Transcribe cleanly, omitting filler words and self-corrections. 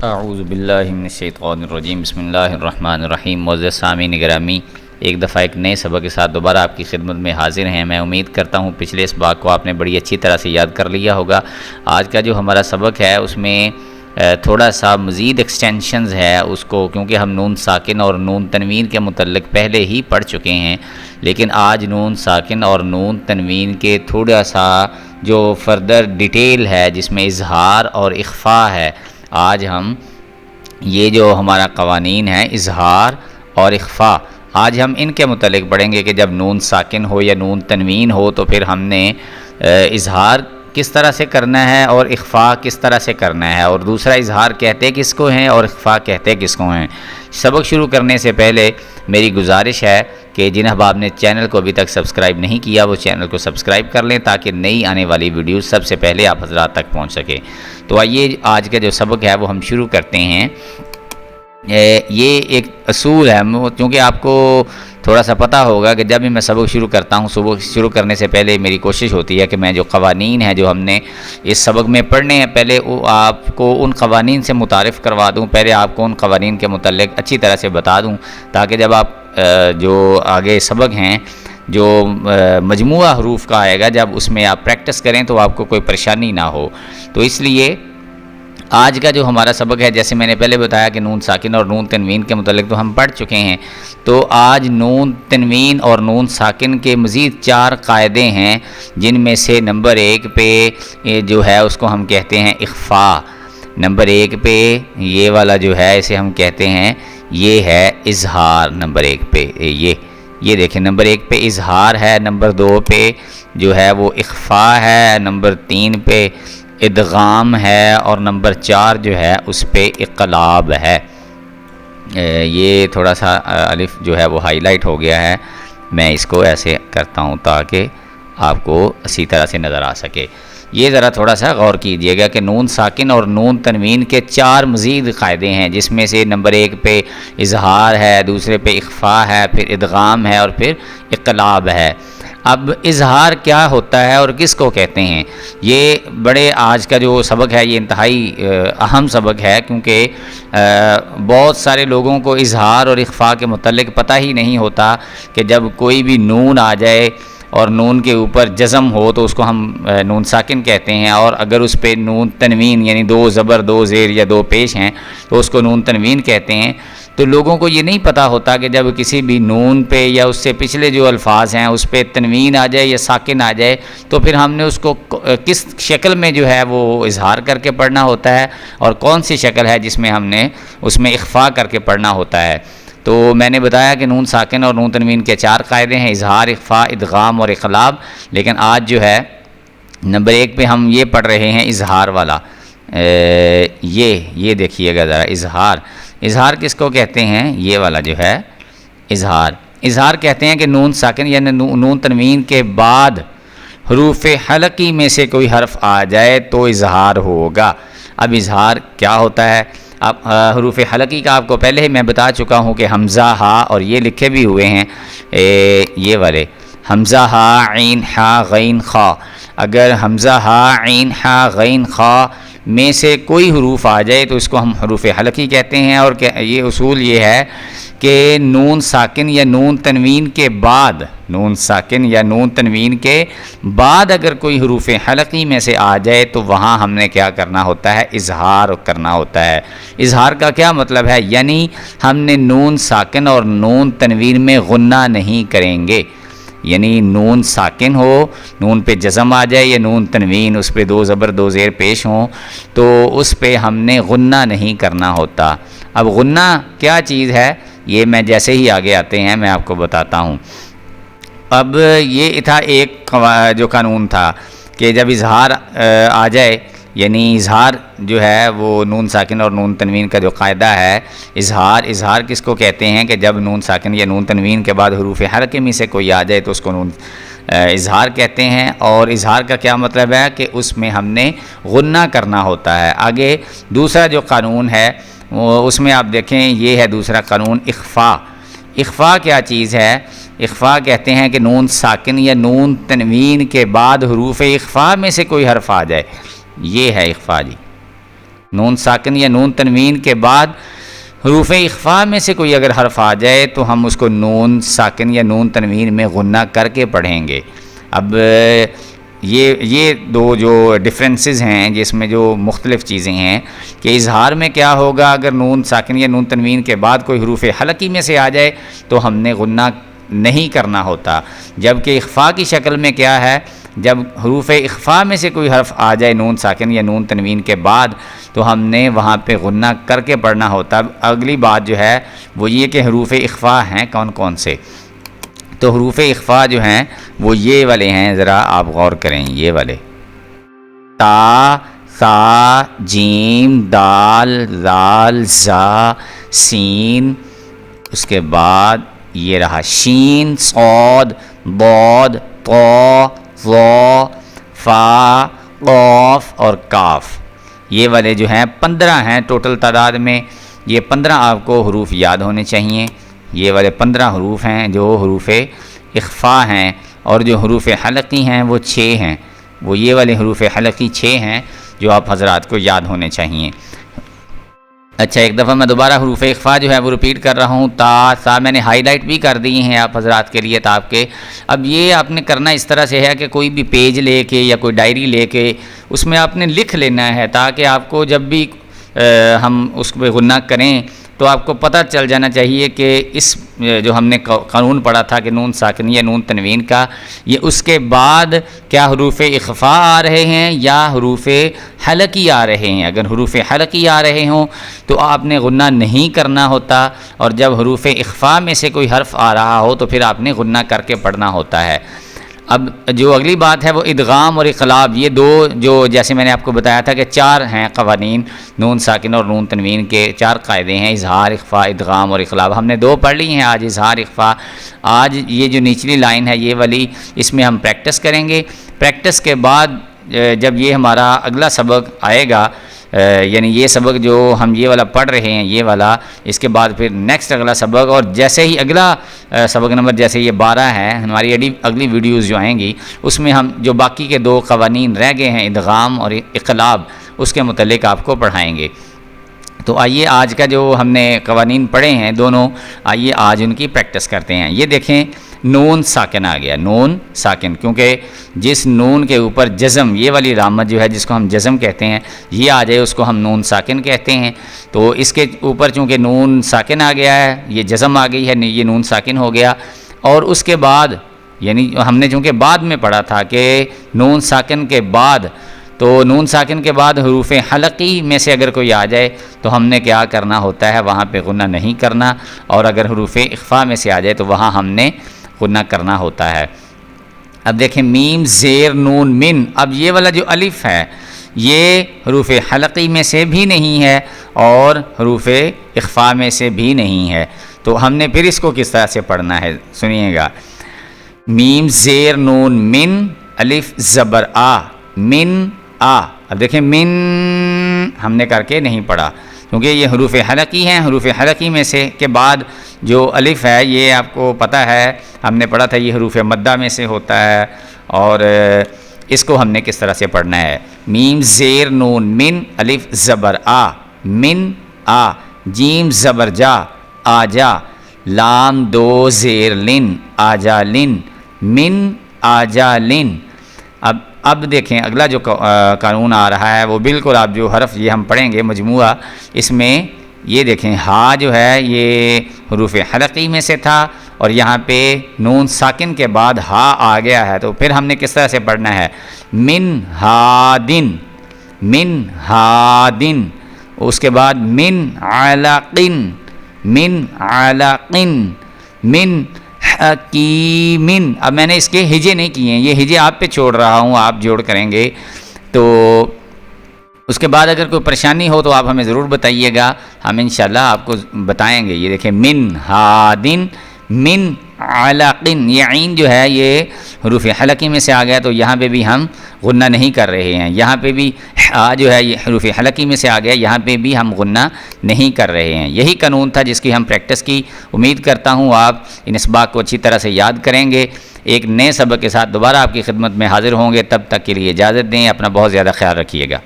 اعوذ باللہ من الشیطان الرجیم بسم اللہ الرحمن الرحیم۔ معزز سامعین گرامی، ایک دفعہ ایک نئے سبق کے ساتھ دوبارہ آپ کی خدمت میں حاضر ہیں۔ میں امید کرتا ہوں پچھلے سبق کو آپ نے بڑی اچھی طرح سے یاد کر لیا ہوگا۔ آج کا جو ہمارا سبق ہے اس میں تھوڑا سا مزید ایکسٹینشنز ہے اس کو، کیونکہ ہم نون ساکن اور نون تنوین کے متعلق پہلے ہی پڑھ چکے ہیں، لیکن آج نون ساکن اور نون تنوین کے تھوڑا سا جو فردر ڈیٹیل ہے جس میں اظہار اور اخفاء ہے، آج ہم یہ جو ہمارا قوانین ہیں اظہار اور اخفاء، آج ہم ان کے متعلق پڑھیں گے کہ جب نون ساکن ہو یا نون تنوین ہو تو پھر ہم نے اظہار کس طرح سے کرنا ہے اور اخفاء کس طرح سے کرنا ہے، اور دوسرا اظہار کہتے کس کو ہیں اور اخفاء کہتے کس کو ہیں۔ سبق شروع کرنے سے پہلے میری گزارش ہے کہ جن احباب نے چینل کو ابھی تک سبسکرائب نہیں کیا وہ چینل کو سبسکرائب کر لیں تاکہ نئی آنے والی ویڈیوز سب سے پہلے آپ حضرات تک پہنچ سکے۔ تو آئیے آج کا جو سبق ہے وہ ہم شروع کرتے ہیں۔ یہ ایک اصول ہے، کیونکہ آپ کو تھوڑا سا پتہ ہوگا کہ جب بھی میں سبق شروع کرتا ہوں، سبق شروع کرنے سے پہلے میری کوشش ہوتی ہے کہ میں جو قوانین ہیں جو ہم نے اس سبق میں پڑھنے ہیں پہلے آپ کو ان قوانین سے متعارف کروا دوں، پہلے آپ کو ان قوانین کے متعلق اچھی طرح سے بتا دوں تاکہ جب آپ جو آگے سبق ہیں جو مجموعہ حروف کا آئے گا جب اس میں آپ پریکٹس کریں تو آپ کو کوئی پریشانی نہ ہو۔ تو اس لیے آج کا جو ہمارا سبق ہے، جیسے میں نے پہلے بتایا کہ نون ساکن اور نون تنوین کے متعلق تو ہم پڑھ چکے ہیں، تو آج نون تنوین اور نون ساکن کے مزید 4 قاعدے ہیں، جن میں سے نمبر 1 پہ جو ہے اس کو ہم کہتے ہیں اخفاء۔ نمبر 1 پہ یہ والا جو ہے اسے ہم کہتے ہیں یہ ہے اظہار۔ نمبر 1 پہ یہ دیکھیں، نمبر 1 پہ اظہار ہے، نمبر 2 پہ جو ہے وہ اخفاء ہے، نمبر 3 پہ ادغام ہے، اور نمبر 4 جو ہے اس پہ اقلاب ہے۔ یہ تھوڑا سا الف جو ہے وہ ہائی لائٹ ہو گیا ہے، میں اس کو ایسے کرتا ہوں تاکہ آپ کو اسی طرح سے نظر آ سکے۔ یہ ذرا تھوڑا سا غور کیجئے گا کہ نون ساکن اور نون تنوین کے 4 مزید قاعدے ہیں، جس میں سے نمبر 1 پہ اظہار ہے، دوسرے پہ اخفاء ہے، پھر ادغام ہے اور پھر اقلاب ہے۔ اب اظہار کیا ہوتا ہے اور کس کو کہتے ہیں؟ یہ بڑے آج کا جو سبق ہے یہ انتہائی اہم سبق ہے، کیونکہ بہت سارے لوگوں کو اظہار اور اخفاء کے متعلق پتہ ہی نہیں ہوتا کہ جب کوئی بھی نون آ جائے اور نون کے اوپر جزم ہو تو اس کو ہم نون ساکن کہتے ہیں، اور اگر اس پہ نون تنوین یعنی 2 زبر 2 زیر یا 2 پیش ہیں تو اس کو نون تنوین کہتے ہیں۔ تو لوگوں کو یہ نہیں پتہ ہوتا کہ جب کسی بھی نون پہ یا اس سے پچھلے جو الفاظ ہیں اس پہ تنوین آ جائے یا ساکن آ جائے تو پھر ہم نے اس کو کس شکل میں جو ہے وہ اظہار کر کے پڑھنا ہوتا ہے، اور کون سی شکل ہے جس میں ہم نے اس میں اخفاء کر کے پڑھنا ہوتا ہے۔ تو میں نے بتایا کہ نون ساکن اور نون تنوین کے 4 قاعدے ہیں، اظہار، اخفاء، ادغام اور اقلاب، لیکن آج جو ہے نمبر 1 پہ ہم یہ پڑھ رہے ہیں اظہار والا۔ یہ دیکھیے گا ذرا، اظہار کس کو کہتے ہیں؟ یہ والا جو ہے اظہار کہتے ہیں کہ نون ساکن یعنی نون تنوین کے بعد حروف حلقی میں سے کوئی حرف آ جائے تو اظہار ہوگا۔ اب اظہار کیا ہوتا ہے؟ اب حروف حلقی کا آپ کو پہلے ہی میں بتا چکا ہوں کہ حمزہ ہا، اور یہ لکھے بھی ہوئے ہیں یہ والے حمزہ ہا عین ہا غین خا۔ اگر حمزہ ہا عین ہا غین خا میں سے کوئی حروف آ جائے تو اس کو ہم حروف حلقی کہتے ہیں، اور یہ اصول یہ ہے کہ نون ساکن یا نون تنوین کے بعد اگر کوئی حروف حلقی میں سے آ جائے تو وہاں ہم نے کیا کرنا ہوتا ہے؟ اظہار کرنا ہوتا ہے۔ اظہار کا کیا مطلب ہے؟ یعنی ہم نے نون ساکن اور نون تنوین میں غنہ نہیں کریں گے، یعنی نون ساکن ہو، نون پہ جزم آ جائے یا نون تنوین اس پہ 2 زبر 2 زیر پیش ہوں تو اس پہ ہم نے غنہ نہیں کرنا ہوتا۔ اب غنہ کیا چیز ہے یہ میں جیسے ہی آگے آتے ہیں میں آپ کو بتاتا ہوں۔ اب یہ تھا ایک جو قانون تھا کہ جب اظہار آ جائے، یعنی اظہار جو ہے وہ نون ساکن اور نون تنوین کا جو قاعدہ ہے اظہار کس کو کہتے ہیں کہ جب نون ساکن یا نون تنوین کے بعد حروف حلقے میں سے کوئی آ جائے تو اس کو اظہار کہتے ہیں۔ اور اظہار کا کیا مطلب ہے کہ اس میں ہم نے غنہ کرنا ہوتا ہے۔ آگے دوسرا جو قانون ہے اس میں آپ دیکھیں، یہ ہے دوسرا قانون اخفاء۔ اخفاء کیا چیز ہے؟ اخفاء کہتے ہیں کہ نون ساکن یا نون تنوین کے بعد حروف اخفاء میں سے کوئی حرف آ جائے، یہ ہے اخفاء جی۔ نون ساکن یا نون تنوین کے بعد حروف اخفاء میں سے کوئی اگر حرف آ جائے تو ہم اس کو نون ساکن یا نون تنوین میں غنہ کر کے پڑھیں گے۔ اب یہ دو جو ڈفرینسز ہیں جس میں جو مختلف چیزیں ہیں کہ اظہار میں کیا ہوگا، اگر نون ساکن یا نون تنوین کے بعد کوئی حروف حلقی میں سے آ جائے تو ہم نے غنہ نہیں کرنا ہوتا، جبکہ اخفاء کی شکل میں کیا ہے، جب حروف اخفاء میں سے کوئی حرف آ جائے نون ساکن یا نون تنوین کے بعد تو ہم نے وہاں پہ غنہ کر کے پڑھنا ہوتا۔ اگلی بات جو ہے وہ یہ کہ حروف اخفاء ہیں کون کون سے، تو حروف اخفاء جو ہیں وہ یہ والے ہیں، ذرا آپ غور کریں، یہ والے تا، ثا، جیم، دال، ذال، ذا، سین، اس کے بعد یہ رہا شین، صاد، ضاد، طا، ظا، فا، قاف اور کاف، یہ والے جو ہیں 15 ہیں ٹوٹل تعداد میں۔ یہ 15 آپ کو حروف یاد ہونے چاہیے، یہ والے 15 حروف ہیں جو حروف اخفاء ہیں، اور جو حروف حلقی ہیں وہ 6 ہیں، وہ یہ والے حروف حلقی 6 ہیں جو آپ حضرات کو یاد ہونے چاہیے۔ اچھا، ایک دفعہ میں دوبارہ حروف اخفاء جو ہے وہ ریپیٹ کر رہا ہوں۔ تا، سا میں نے ہائی لائٹ بھی کر دی ہیں آپ حضرات کے لیے تاب کے۔ اب یہ آپ نے کرنا اس طرح سے ہے کہ کوئی بھی پیج لے کے یا کوئی ڈائری لے کے اس میں آپ نے لکھ لینا ہے، تاکہ آپ کو جب بھی ہم اس پہ غنہ کریں تو آپ کو پتہ چل جانا چاہیے کہ اس جو ہم نے قانون پڑھا تھا کہ نون ساکن یا نون تنوین کا، یہ اس کے بعد کیا حروف اخفاء آ رہے ہیں یا حروف حلقی آ رہے ہیں۔ اگر حروف حلقی آ رہے ہوں تو آپ نے غنہ نہیں کرنا ہوتا، اور جب حروف اخفاء میں سے کوئی حرف آ رہا ہو تو پھر آپ نے غنہ کر کے پڑھنا ہوتا ہے۔ اب جو اگلی بات ہے وہ ادغام اور اقلاب، یہ دو جو جیسے میں نے آپ کو بتایا تھا کہ 4 ہیں قوانین، نون ساکن اور نون تنوین کے 4 قاعدے ہیں، اظہار، اخفاء، ادغام اور اقلاب۔ ہم نے 2 پڑھ لی ہیں آج، اظہار، اخفاء۔ آج یہ جو نچلی لائن ہے یہ والی، اس میں ہم پریکٹس کریں گے۔ پریکٹس کے بعد جب یہ ہمارا اگلا سبق آئے گا، یعنی یہ سبق جو ہم یہ والا پڑھ رہے ہیں یہ والا، اس کے بعد پھر نیکسٹ اگلا سبق، اور جیسے ہی اگلا سبق نمبر جیسے یہ 12 ہے، ہماری اگلی ویڈیوز جو آئیں گی اس میں ہم جو باقی کے 2 قوانین رہ گئے ہیں، ادغام اور اقلاب، اس کے متعلق آپ کو پڑھائیں گے۔ تو آئیے آج کا جو ہم نے قوانین پڑھے ہیں دونوں، آئیے آج ان کی پریکٹس کرتے ہیں۔ یہ دیکھیں نون ساکن آ گیا، نون ساکن، کیونکہ جس نون کے اوپر جزم، یہ والی علامت جو ہے جس کو ہم جزم کہتے ہیں، یہ آ جائے اس کو ہم نون ساکن کہتے ہیں۔ تو اس کے اوپر چونکہ نون ساکن آ گیا ہے، یہ جزم آ گئی ہے، یہ نون ساکن ہو گیا۔ اور اس کے بعد یعنی ہم نے چونکہ بعد میں پڑھا تھا کہ نون ساکن کے بعد، تو نون ساکن کے بعد حروف حلقی میں سے اگر کوئی آ جائے تو ہم نے کیا کرنا ہوتا ہے، وہاں پہ غنہ نہیں کرنا، اور اگر حروف اخفاء میں سے آ جائے تو وہاں ہم نے غنہ کرنا ہوتا ہے۔ اب دیکھیں میم زیر نون من، اب یہ والا جو الف ہے یہ حروف حلقی میں سے بھی نہیں ہے اور حروف اخفاء میں سے بھی نہیں ہے، تو ہم نے پھر اس کو کس طرح سے پڑھنا ہے سنیے گا۔ میم زیر نون من، الف زبر آ، من آ۔ اب دیکھیں من ہم نے کر کے نہیں پڑھا کیونکہ یہ حروف حلقی ہیں، حروف حلقی میں سے کے بعد جو الف ہے یہ آپ کو پتہ ہے، ہم نے پڑھا تھا یہ حروف مدہ میں سے ہوتا ہے، اور اس کو ہم نے کس طرح سے پڑھنا ہے۔ میم زیر نون من، الف زبر آ، من آ، جیم زبر جا، آ جا، لام 2 زیر لن، آ جا لن، من آ جا لن۔ اب دیکھیں اگلا جو قانون آ رہا ہے وہ بالکل آپ جو حرف یہ ہم پڑھیں گے مجموعہ، اس میں یہ دیکھیں ہا جو ہے یہ حروف حلقی میں سے تھا، اور یہاں پہ نون ساکن کے بعد ہا آ گیا ہے، تو پھر ہم نے کس طرح سے پڑھنا ہے، من ہادن، من ہادن، اس کے بعد من علقن، من علقن، من حکیمن۔ اب میں نے اس کے ہجے نہیں کیے ہیں، یہ ہجے آپ پہ چھوڑ رہا ہوں، آپ جوڑ کریں گے۔ تو اس کے بعد اگر کوئی پریشانی ہو تو آپ ہمیں ضرور بتائیے گا، ہم انشاءاللہ آپ کو بتائیں گے۔ یہ دیکھیں من ہادن، من علقن، یہ عین جو ہے یہ حروف حلقی میں سے آ گیا، تو یہاں پہ بھی ہم غنہ نہیں کر رہے ہیں، یہاں پہ بھی جو ہے یہ حروف حلقی میں سے آ گیا، یہاں پہ بھی ہم غنہ نہیں کر رہے ہیں۔ یہی قانون تھا جس کی ہم پریکٹس کی، امید کرتا ہوں آپ ان اسباق کو اچھی طرح سے یاد کریں گے۔ ایک نئے سبق کے ساتھ دوبارہ آپ کی خدمت میں حاضر ہوں گے، تب تک کے لیے اجازت دیں، اپنا بہت زیادہ خیال رکھیے گا۔